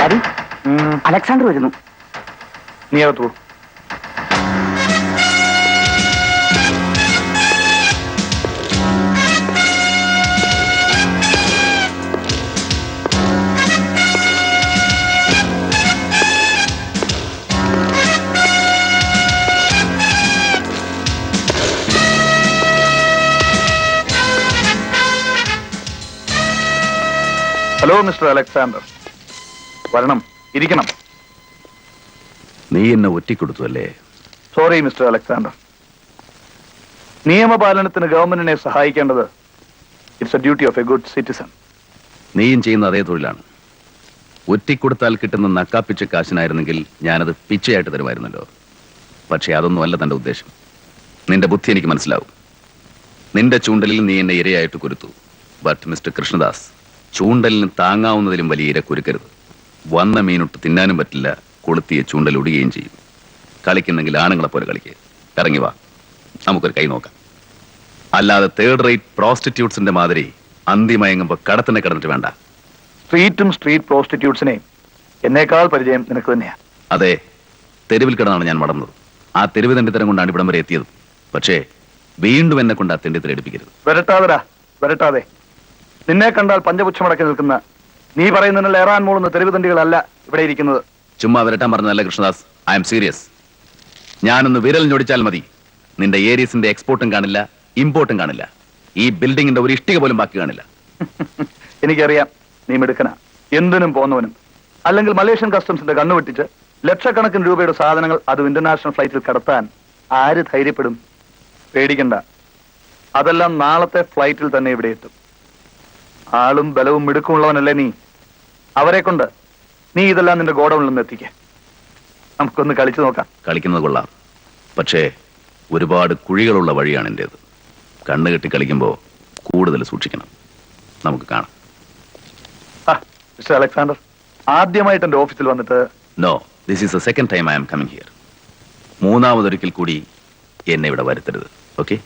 Daddy, Alexander വരുന്നു. നീ അകത്തു. ഹലോ മിസ്റ്റർ അലക്സാണ്ടർ, വരണം, ഇരിക്കണം. നീ എന്നെ ഒറ്റിക്കൊടുത്തു അല്ലേ? Sorry mister Alexander. നിയമപാലനത്തിന് ഗവൺമെന്റിനെ സഹായിക്കേണ്ടത് it's a duty of a good citizen. നീയും ചെയ്യുന്ന അതേ തൊഴിലാണ്. ഒറ്റിക്കൊടുത്താൽ കിട്ടുന്ന നക്കാപ്പിച്ച കാശിനായിരുന്നെങ്കിൽ ഞാനത് പിച്ചയായിട്ട് തരുമായിരുന്നല്ലോ. പക്ഷേ അതൊന്നുമല്ല തന്റെ ഉദ്ദേശം. നിന്റെ ബുദ്ധി എനിക്ക് മനസ്സിലാവും. നിന്റെ ചൂണ്ടലിൽ നീ എന്നെ ഇരയായിട്ട് കുരുത്തു. ബട്ട് മിസ്റ്റർ കൃഷ്ണദാസ്, ചൂണ്ടലിന് താങ്ങാവുന്നതിലും വലിയ ഇര കുരുക്കരുത്. വന്ന മീനൊട്ട് തിന്നാനും പറ്റില്ല, കൊളുത്തിയ ചൂണ്ടൽ ഒടുകയും ചെയ്യും. കളിക്കുന്നെങ്കിൽ ആണുങ്ങളെ പോലെ കളിക്കുക. ഇറങ്ങി വാ, നമുക്കൊരു കൈ നോക്കാം. അല്ലാതെ തേർഡ് റേറ്റ് പ്രോസ്റ്റിറ്റ്യൂട്ട്സിന്റെ മാതിരി അന്തിമയങ്ങുമ്പോ കടത്തിനെ കിടന്നിട്ട് വേണ്ട. സ്ട്രീറ്റും സ്ട്രീറ്റ് പ്രോസ്റ്റിറ്റ്യൂട്ട്സിനെയും എന്നേക്കാൾ പരിചയം നിനക്ക് തന്നെയാണ്. അതെ, തെരുവിൽ കിടന്നാണ് ഞാൻ മടന്നത്. ആ തെരുവ് തെണ്ടിത്തരം കൊണ്ടാണ് ഇവിടം വരെ എത്തിയത്. പക്ഷേ വീണ്ടും എന്നെ കൊണ്ട് ആ തെണ്ടിത്തരം എടുപ്പിക്കരുത്. വരട്ടാതെടാ, വരട്ടാതെ. നിന്നെ കണ്ടാൽ പഞ്ചപുച്ഛമടക്കി നിൽക്കുന്ന, നീ പറയുന്നതിനുള്ള ഏറാൻ മൂളുന്ന തെരുവ് തണ്ടികളല്ല ഇവിടെ ഇരിക്കുന്നത്. ചുമ്മാ വരട്ടാൻ പറഞ്ഞതല്ല കൃഷ്ണദാസ്, ഐ എം സീരിയസ്. ഞാനൊന്ന് വിരൽ ഞൊടിച്ചാൽ മതി, നിന്റെ ഏരീസിന്റെ എക്സ്പോർട്ടും കാണില്ല, ഇമ്പോർട്ടും കാണില്ല. ഈ ബിൽഡിങ്ങിന്റെ ഒരു ഇഷ്ടിക പോലും ബാക്കി കാണില്ല. എനിക്കറിയാം, നീ മിടുക്കനാ, എന്തിനും പോന്നവനും. അല്ലെങ്കിൽ മലേഷ്യൻ കസ്റ്റംസിന്റെ കണ്ണുവെട്ടിച്ച് ലക്ഷക്കണക്കിന് രൂപയുടെ സാധനങ്ങൾ അതും ഇന്റർനാഷണൽ ഫ്ലൈറ്റിൽ കടത്താൻ ആര് ധൈര്യപ്പെടും? പേടിക്കണ്ട, അതെല്ലാം നാളത്തെ ഫ്ലൈറ്റിൽ തന്നെ ഇവിടെ എത്തും. ആളും ബലവും മിടുക്കുമുള്ളവനല്ലേ നീ. അവരെ കൊണ്ട് നീ ഇതെല്ലാം നിന്റെ ഗോഡൌണിൽ നിന്ന് എത്തിക്കേ. നമുക്കൊന്ന് കളിച്ചു നോക്കാം. കളിക്കുന്നത് കൊള്ളാം, പക്ഷേ ഒരുപാട് കുഴികളുള്ള വഴിയാണ് എൻ്റേത്. കണ്ണ് കെട്ടി കളിക്കുമ്പോൾ കൂടുതൽ സൂക്ഷിക്കണം. നമുക്ക് കാണാം. മിസ്റ്റർ അലക്സാണ്ടർ, ആദ്യമായിട്ട് എന്റെ ഓഫീസിൽ വന്നിട്ട്. No, this is the second time I am coming here. മൂന്നാമതൊരിക്കൽ കൂടി എന്നെ ഇവിടെ വരുത്തരുത്. ഓക്കെ?